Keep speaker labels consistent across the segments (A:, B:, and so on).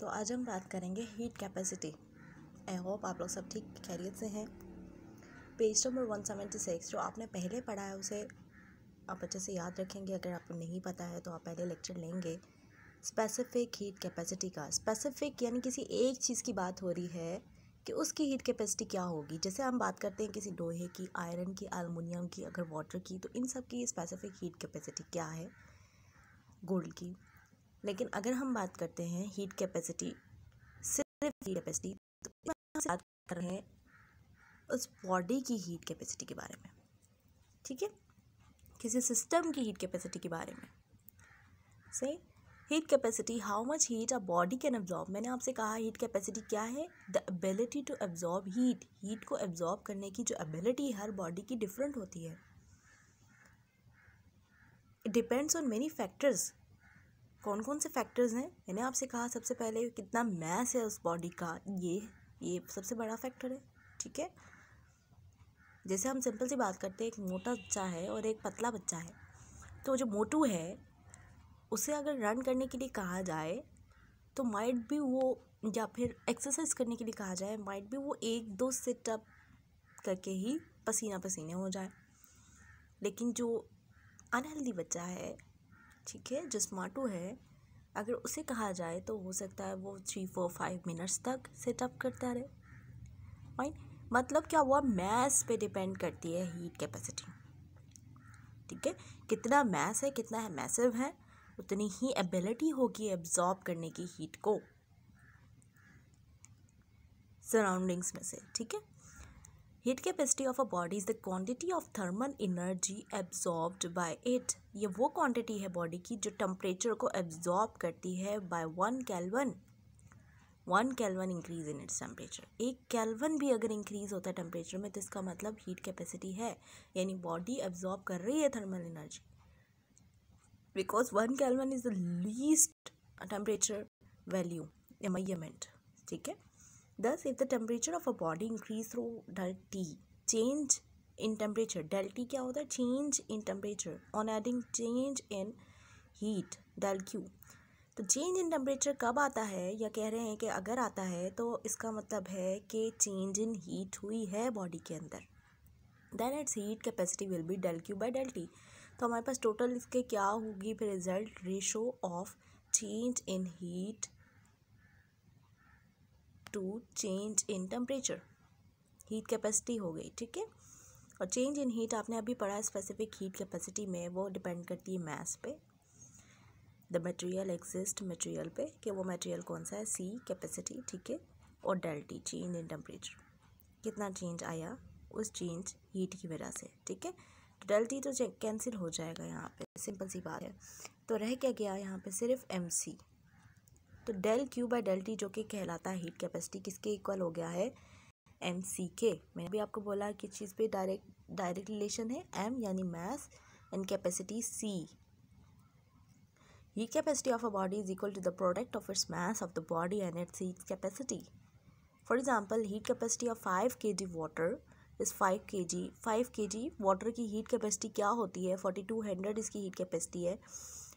A: तो आज हम बात करेंगे हीट कैपेसिटी। आई होप आप लोग सब ठीक खैरियत से हैं। पेज नंबर 176 जो आपने पहले पढ़ा है उसे आप अच्छे से याद रखेंगे। अगर आपको नहीं पता है तो आप पहले लेक्चर लेंगे स्पेसिफिक हीट कैपेसिटी का। स्पेसिफिक यानी किसी एक चीज़ की बात हो रही है कि उसकी हीट कैपेसिटी क्या होगी। जैसे हम बात करते हैं किसी लोहे की, आयरन की, एल्युमिनियम की, अगर वाटर की, तो इन सब की स्पेसिफिक हीट कैपेसिटी क्या है, गोल्ड की। लेकिन अगर हम बात करते हैं हीट कैपेसिटी, सिर्फ हीट कैपेसिटी, तो हम बात कर रहे हैं उस बॉडी की हीट कैपेसिटी के बारे में, ठीक है, किसी सिस्टम की हीट कैपेसिटी के बारे में। सही, heat capacity, how much heat a body can absorb. मैंने आपसे कहा हीट कैपेसिटी क्या है, the ability to absorb heat. Heat को एब्जॉर्ब करने की जो एबिलिटी हर बॉडी की डिफरेंट होती है। It depends on many factors. कौन कौन से फैक्टर्स हैं? मैंने आपसे कहा सबसे पहले कितना मैस है उस बॉडी का, ये सबसे बड़ा फैक्टर है, ठीक है। जैसे हम सिंपल सी बात करते हैं, एक मोटा बच्चा है और एक पतला बच्चा है, तो जो मोटू है उसे अगर रन करने के लिए कहा जाए तो माइट भी वो, या फिर एक्सरसाइज करने के लिए कहा जाए, माइट भी वो 1-2 सिटअप करके ही पसीना पसीने हो जाए। लेकिन जो अनहेल्दी बच्चा है, ठीक है, जो स्मार्टू है, अगर उसे कहा जाए तो हो सकता है वो 3-4-5 मिनट्स तक सेटअप करता रहे। फाइन, मतलब क्या हुआ, मैस पे डिपेंड करती है हीट कैपेसिटी, ठीक है। कितना मैस है, कितना है मैसिव है, उतनी ही एबिलिटी होगी एब्जॉर्ब करने की हीट को सराउंडिंग्स में से, ठीक है। Heat capacity of a body is the quantity of thermal energy absorbed bye it. ये वो क्वांटिटी है बॉडी की जो टेम्परेचर को एब्जॉर्ब करती है by 1 kelvin. 1 kelvin increase in its temperature. 1 kelvin भी अगर इंक्रीज होता है टेम्परेचर में तो इसका मतलब हीट कैपेसिटी है, यानी बॉडी एब्जॉर्ब कर रही है thermal energy. Because 1 kelvin is the least temperature value measurement, ठीक है। Thus, if the temperature of a body increase through del T, change in temperature, del T क्या होता है, change in temperature, on adding change in heat, del Q। तो change in temperature कब आता है, या कह रहे हैं कि अगर आता है तो इसका मतलब है कि change in heat हुई है बॉडी के अंदर, then its heat capacity will be del Q by del T। तो हमारे पास टोटल इसके क्या होगी फिर, result ratio of change in heat to change in temperature, heat capacity हो गई, ठीक है। और चेंज इन हीट आपने अभी पढ़ा, स्पेसिफिक हीट कैपेसिटी में वो डिपेंड करती है मास पे, द मटेरियल एग्जिस्ट मटेरियल पे, कि वो मटेरियल कौन सा है, सी कैपेसिटी, ठीक है। और del T change in temperature, कितना चेंज आया उस चेंज हीट की वजह से, ठीक है। तो डेल टी तो कैंसिल हो जाएगा यहाँ पे, सिंपल सी बात है। तो रह क्या गया यहाँ पे, सिर्फ एम सी। तो del Q by del T जो कि कहलाता है हीट कैपेसिटी, किसके इक्वल हो गया है, एम सी के। मैंने भी आपको बोला किस चीज़ पे डायरेक्ट रिलेशन है, एम यानी mass and capacity C. Heat capacity of a body is equal to the product of its mass of the body and its heat capacity. For example, heat capacity of 5 kg water is 5 kg। 5 kg water की heat capacity क्या होती है, 4200 इसकी heat capacity है।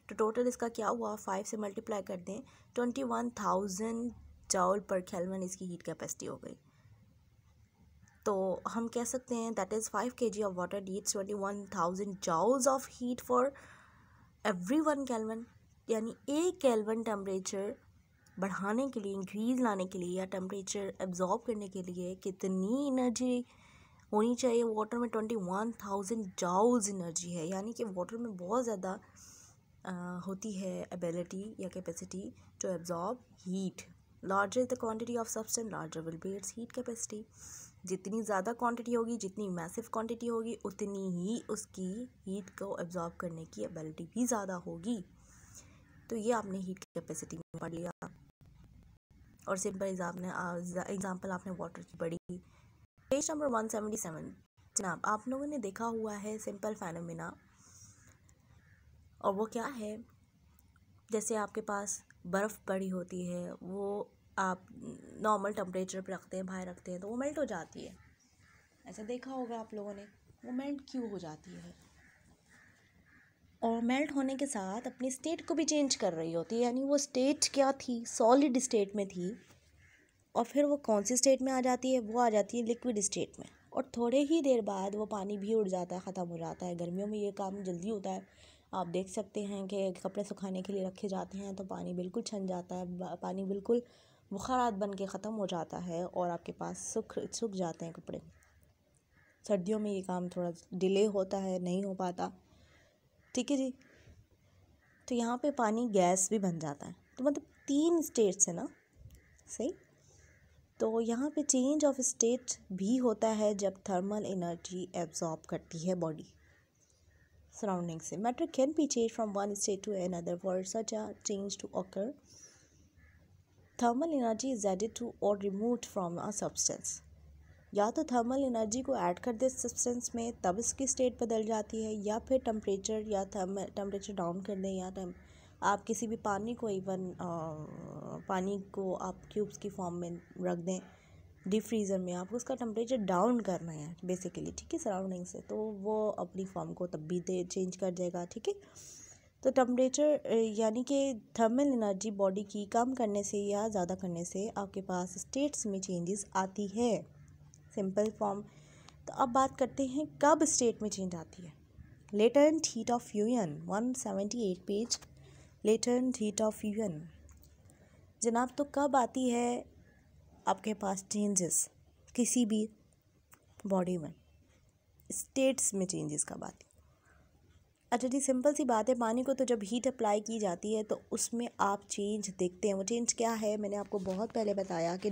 A: तो total इसका क्या हुआ, 5 से मल्टीप्लाई कर दें, 21,000 जॉल पर केल्विन इसकी हीट कैपेसिटी हो गई। तो हम कह सकते हैं that is 5 kg of water needs 21,000 joules of heat for every 1 kelvin. यानी 1 केल्विन टेम्परेचर बढ़ाने के लिए, इंक्रीज लाने के लिए, या टेम्परेचर एब्जॉर्ब करने के लिए कितनी एनर्जी होनी चाहिए वाटर में, 21,000 जॉल्स एनर्जी है। यानी कि वाटर में बहुत ज़्यादा होती है एबिलिटी या capacity to absorb heat. Larger the quantity of substance, larger will be its heat capacity. जितनी ज़्यादा क्वांटिटी होगी, जितनी मैसिव क्वांटिटी होगी, उतनी ही उसकी हीट को एब्जॉर्ब करने की एबिलिटी भी ज़्यादा होगी। तो ये आपने हीट कैपेसिटी में पढ़ लिया। और सिंपल एग्जाम्पल आपने वाटर की पढ़ी। पेज नंबर 177 जनाब, आप लोगों ने देखा हुआ है सिंपल फेनोमेना, और वो क्या है, जैसे आपके पास बर्फ़ पड़ी होती है, वो आप नॉर्मल टेम्परेचर पे रखते हैं, बाहर रखते हैं, तो वो मेल्ट हो जाती है। ऐसा देखा होगा आप लोगों ने, वो मेल्ट क्यों हो जाती है, और मेल्ट होने के साथ अपनी स्टेट को भी चेंज कर रही होती है, यानी वो स्टेट क्या थी, सॉलिड स्टेट में थी, और फिर वो कौन सी स्टेट में आ जाती है, वो आ जाती है लिक्विड स्टेट में। और थोड़े ही देर बाद वो पानी भी उड़ जाता है, ख़त्म हो जाता है। गर्मियों में ये काम जल्दी होता है। आप देख सकते हैं कि कपड़े सुखाने के लिए रखे जाते हैं तो पानी बिल्कुल छन जाता है, पानी बिल्कुल बुखारात बन के ख़त्म हो जाता है और आपके पास सूख जाते हैं कपड़े। सर्दियों में ये काम थोड़ा डिले होता है, नहीं हो पाता। ठीक है जी। तो यहाँ पे पानी गैस भी बन जाता है। तो मतलब 3 स्टेट्स है ना, सही। तो यहाँ पे चेंज ऑफ स्टेट भी होता है जब थर्मल एनर्जी एब्जॉर्ब करती है बॉडी सराउंडिंग से। Matter can be change from one state to another for such a change to occur. Thermal energy is added to और रिमूव्ड फ्रॉम अ सब्सटेंस। या तो थर्मल एनर्जी को add कर दे substance में, तब इसकी स्टेट बदल जाती है, या फिर टेम्परेचर डाउन कर दें, या आप किसी भी पानी को पानी को आप क्यूब्स की फॉर्म में रख दें डीप फ्रीज़र में, आपको उसका टेम्परेचर डाउन करना है बेसिकली, ठीक है, सराउंडिंग से, तो वो अपनी फॉर्म को तब भी चेंज कर जाएगा। ठीक है। तो टेम्परेचर यानी कि थर्मल एनर्जी बॉडी की कम करने से या ज़्यादा करने से आपके पास स्टेट्स में चेंजेस आती है, सिंपल फॉर्म। तो अब बात करते हैं कब स्टेट में चेंज आती है। Latent heat of fusion, 178 page, latent heat of fusion जनाब। तो कब आती है आपके पास चेंजेस किसी भी बॉडी में, स्टेट्स में चेंजेस कब आती है? अच्छा जी, सिंपल सी बात है, पानी को तो जब हीट अप्लाई की जाती है तो उसमें आप चेंज देखते हैं। वो चेंज क्या है, मैंने आपको बहुत पहले बताया कि